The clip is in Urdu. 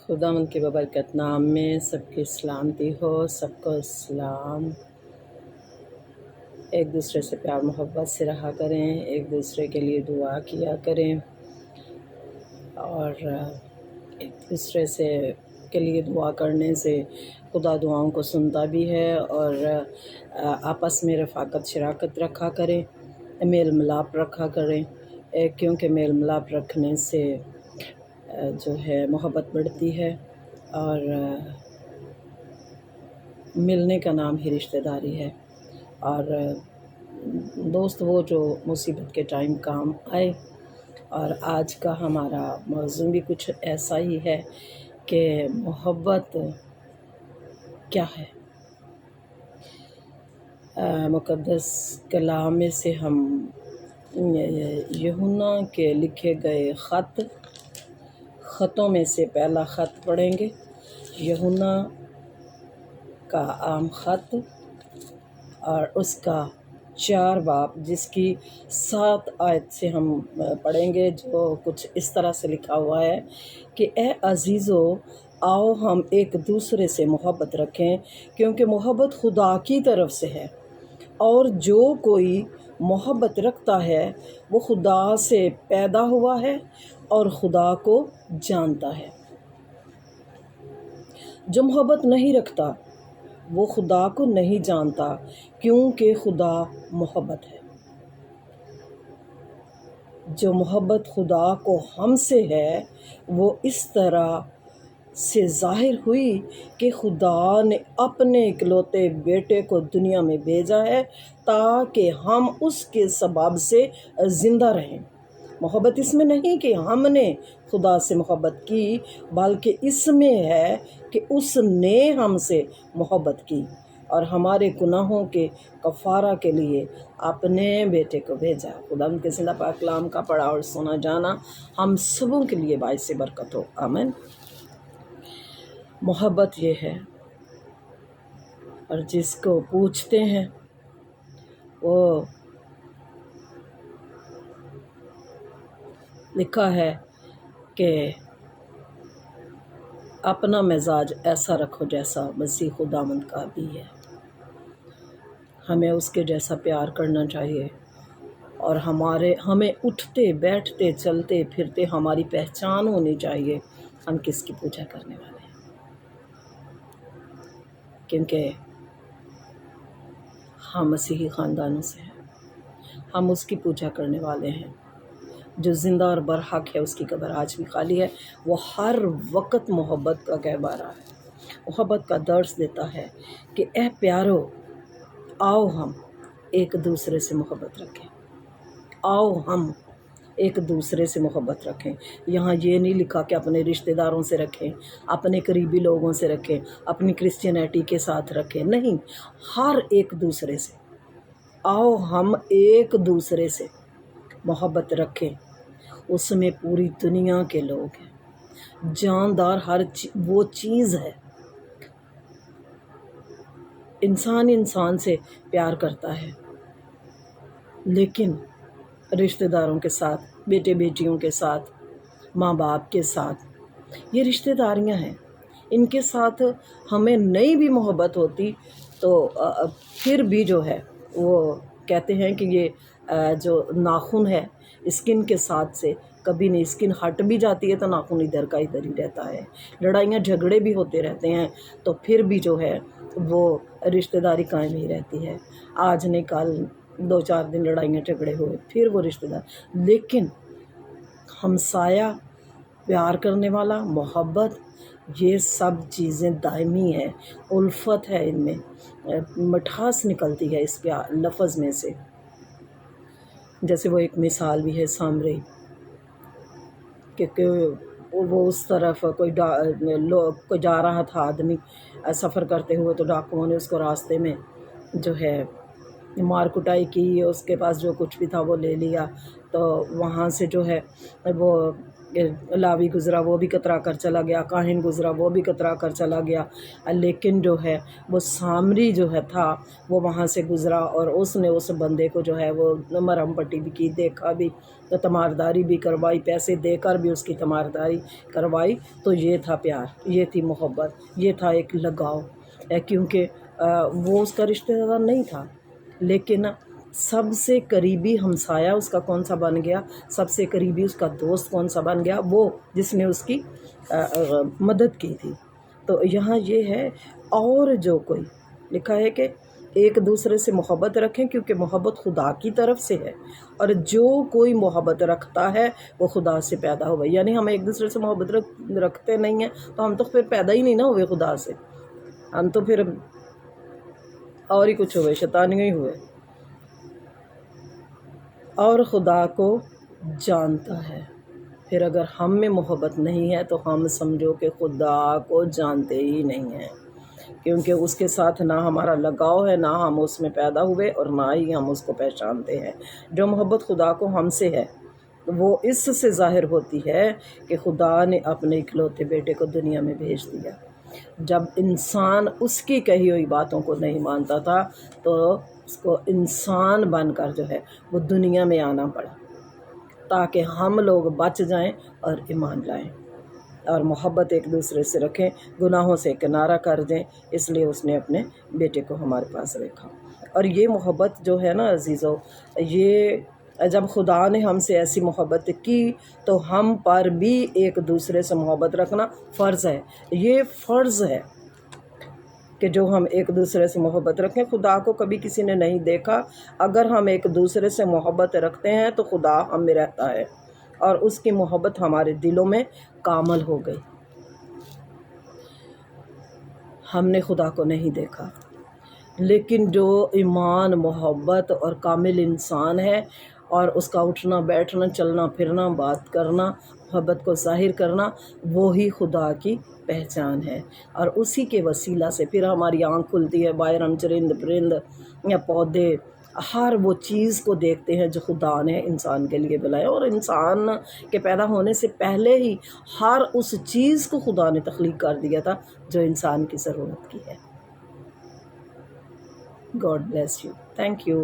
خداوند کے ببرکت نام میں سب کی سلامتی ہو، سب کو سلام۔ ایک دوسرے سے پیار محبت سے رہا کریں، ایک دوسرے کے لیے دعا کیا کریں، اور ایک دوسرے کے لیے دعا کرنے سے خدا دعاؤں کو سنتا بھی ہے، اور آپس میں رفاقت شراکت رکھا کریں، میل ملاپ رکھا کریں، کیونکہ میل ملاپ رکھنے سے جو ہے محبت بڑھتی ہے، اور ملنے کا نام ہی رشتہ داری ہے۔ اور دوست وہ جو مصیبت کے ٹائم کام آئے۔ اور آج کا ہمارا موضوع بھی کچھ ایسا ہی ہے کہ محبت کیا ہے۔ مقدس کلام میں سے ہم یوحنا کے لکھے گئے خطوں میں سے پہلا خط پڑھیں گے، یوحنا کا عام خط، اور اس کا 4 باب جس کی 7 آیت سے ہم پڑھیں گے، جو کچھ اس طرح سے لکھا ہوا ہے کہ اے عزیزو، آؤ ہم ایک دوسرے سے محبت رکھیں، کیونکہ محبت خدا کی طرف سے ہے، اور جو کوئی محبت رکھتا ہے وہ خدا سے پیدا ہوا ہے اور خدا کو جانتا ہے۔ جو محبت نہیں رکھتا وہ خدا کو نہیں جانتا، کیونکہ خدا محبت ہے۔ جو محبت خدا کو ہم سے ہے وہ اس طرح سے ظاہر ہوئی کہ خدا نے اپنے اکلوتے بیٹے کو دنیا میں بھیجا ہے تاکہ ہم اس کے سبب سے زندہ رہیں۔ محبت اس میں نہیں کہ ہم نے خدا سے محبت کی، بلکہ اس میں ہے کہ اس نے ہم سے محبت کی اور ہمارے گناہوں کے کفارہ کے لیے اپنے بیٹے کو بھیجا۔ خدا ان کے زندہ پاک کلام کا پڑھا اور سنا جانا ہم سبوں کے لیے باعث برکت ہو، آمین۔ محبت یہ ہے، اور جس کو پوچھتے ہیں وہ لکھا ہے کہ اپنا مزاج ایسا رکھو جیسا مسیح خداوند کا بھی ہے۔ ہمیں اس کے جیسا پیار کرنا چاہیے، اور ہمیں اٹھتے بیٹھتے چلتے پھرتے ہماری پہچان ہونی چاہیے ہم کس کی پوجا کرنے والے ہیں، کیونکہ ہم مسیحی خاندانوں سے ہیں، ہم اس کی پوجا کرنے والے ہیں جو زندہ اور برحق ہے۔ اس کی قبر آج بھی خالی ہے، وہ ہر وقت محبت کا کہبارہ ہے، محبت کا درس دیتا ہے کہ اے پیارو، آؤ ہم ایک دوسرے سے محبت رکھیں، آؤ ہم ایک دوسرے سے محبت رکھیں۔ یہاں یہ نہیں لکھا کہ اپنے رشتہ داروں سے رکھیں، اپنے قریبی لوگوں سے رکھیں، اپنی کرسچینٹی کے ساتھ رکھیں، نہیں، ہر ایک دوسرے سے آؤ ہم ایک دوسرے سے محبت رکھیں۔ اس میں پوری دنیا کے لوگ ہیں، جاندار وہ چیز ہے۔ انسان سے پیار کرتا ہے، لیکن رشتہ داروں کے ساتھ، بیٹے بیٹیوں کے ساتھ، ماں باپ کے ساتھ، یہ رشتہ داریاں ہیں، ان کے ساتھ ہمیں نہیں بھی محبت ہوتی تو پھر بھی جو ہے وہ کہتے ہیں کہ یہ جو ناخن ہے اسکن کے ساتھ سے کبھی نہیں، اسکن ہٹ بھی جاتی ہے تو ناخن ادھر کا ادھر ہی رہتا ہے، لڑائیاں جھگڑے بھی ہوتے رہتے ہیں تو پھر بھی جو ہے وہ رشتہ داری قائم ہی رہتی ہے۔ آج نہیں کل 2-4 دن لڑائیاں جھگڑے ہوئے پھر وہ رشتہ دار، لیکن ہمسایہ، پیار کرنے والا، محبت، یہ سب چیزیں دائمی ہیں، الفت ہے، ان میں مٹھاس نکلتی ہے اس لفظ میں سے۔ جیسے وہ ایک مثال بھی ہے سامری، کہ وہ اس طرف کوئی جا رہا تھا آدمی سفر کرتے ہوئے، تو ڈاکوؤں نے اس کو راستے میں جو ہے مار کٹائی کی، اس کے پاس جو کچھ بھی تھا وہ لے لیا، تو وہاں سے جو ہے وہ لاوی گزرا، وہ بھی کترا کر چلا گیا، کاہن گزرا، وہ بھی کترا کر چلا گیا، لیکن جو ہے وہ سامری جو ہے تھا وہ وہاں سے گزرا، اور اس نے اس بندے کو جو ہے وہ مرہم پٹی بھی کی، دیکھا بھی، تمارداری بھی کروائی، پیسے دے کر بھی اس کی تمارداری کروائی۔ تو یہ تھا پیار، یہ تھی محبت، یہ تھا ایک لگاؤ، کیونکہ وہ اس کا رشتہ دار نہیں تھا، لیکن سب سے قریبی ہمسایہ اس کا کون سا بن گیا، سب سے قریبی اس کا دوست کون سا بن گیا، وہ جس نے اس کی مدد کی تھی۔ تو یہاں یہ ہے، اور جو کوئی لکھا ہے کہ ایک دوسرے سے محبت رکھیں، کیونکہ محبت خدا کی طرف سے ہے، اور جو کوئی محبت رکھتا ہے وہ خدا سے پیدا ہوئے۔ یعنی ہم ایک دوسرے سے محبت رکھتے نہیں ہیں تو ہم تو پھر پیدا ہی نہیں نہ ہوئے خدا سے، ہم تو پھر اور ہی کچھ ہوئے، شیطانی ہی ہوئے۔ اور خدا کو جانتا ہے، پھر اگر ہم میں محبت نہیں ہے تو ہم سمجھو کہ خدا کو جانتے ہی نہیں ہیں، کیونکہ اس کے ساتھ نہ ہمارا لگاؤ ہے، نہ ہم اس میں پیدا ہوئے، اور نہ ہی ہم اس کو پہچانتے ہیں۔ جو محبت خدا کو ہم سے ہے وہ اس سے ظاہر ہوتی ہے کہ خدا نے اپنے اکلوتے بیٹے کو دنیا میں بھیج دیا۔ جب انسان اس کی کہی ہوئی باتوں کو نہیں مانتا تھا تو اس کو انسان بن کر جو ہے وہ دنیا میں آنا پڑا، تاکہ ہم لوگ بچ جائیں اور ایمان لائیں، اور محبت ایک دوسرے سے رکھیں، گناہوں سے کنارہ کر دیں۔ اس لیے اس نے اپنے بیٹے کو ہمارے پاس رکھا۔ اور یہ محبت جو ہے نا عزیزو، یہ جب خدا نے ہم سے ایسی محبت کی تو ہم پر بھی ایک دوسرے سے محبت رکھنا فرض ہے۔ یہ فرض ہے کہ جو ہم ایک دوسرے سے محبت رکھیں۔ خدا کو کبھی کسی نے نہیں دیکھا، اگر ہم ایک دوسرے سے محبت رکھتے ہیں تو خدا ہم میں رہتا ہے، اور اس کی محبت ہمارے دلوں میں کامل ہو گئی۔ ہم نے خدا کو نہیں دیکھا، لیکن جو ایمان، محبت اور کامل انسان ہے، اور اس کا اٹھنا بیٹھنا، چلنا پھرنا، بات کرنا، محبت کو ظاہر کرنا، وہی خدا کی پہچان ہے۔ اور اسی کے وسیلہ سے پھر ہماری آنکھ کھلتی ہے، باہر ہم چرند پرند یا پودے، ہر وہ چیز کو دیکھتے ہیں جو خدا نے انسان کے لیے بنایا، اور انسان کے پیدا ہونے سے پہلے ہی ہر اس چیز کو خدا نے تخلیق کر دیا تھا جو انسان کی ضرورت کی ہے۔ God bless you, thank you.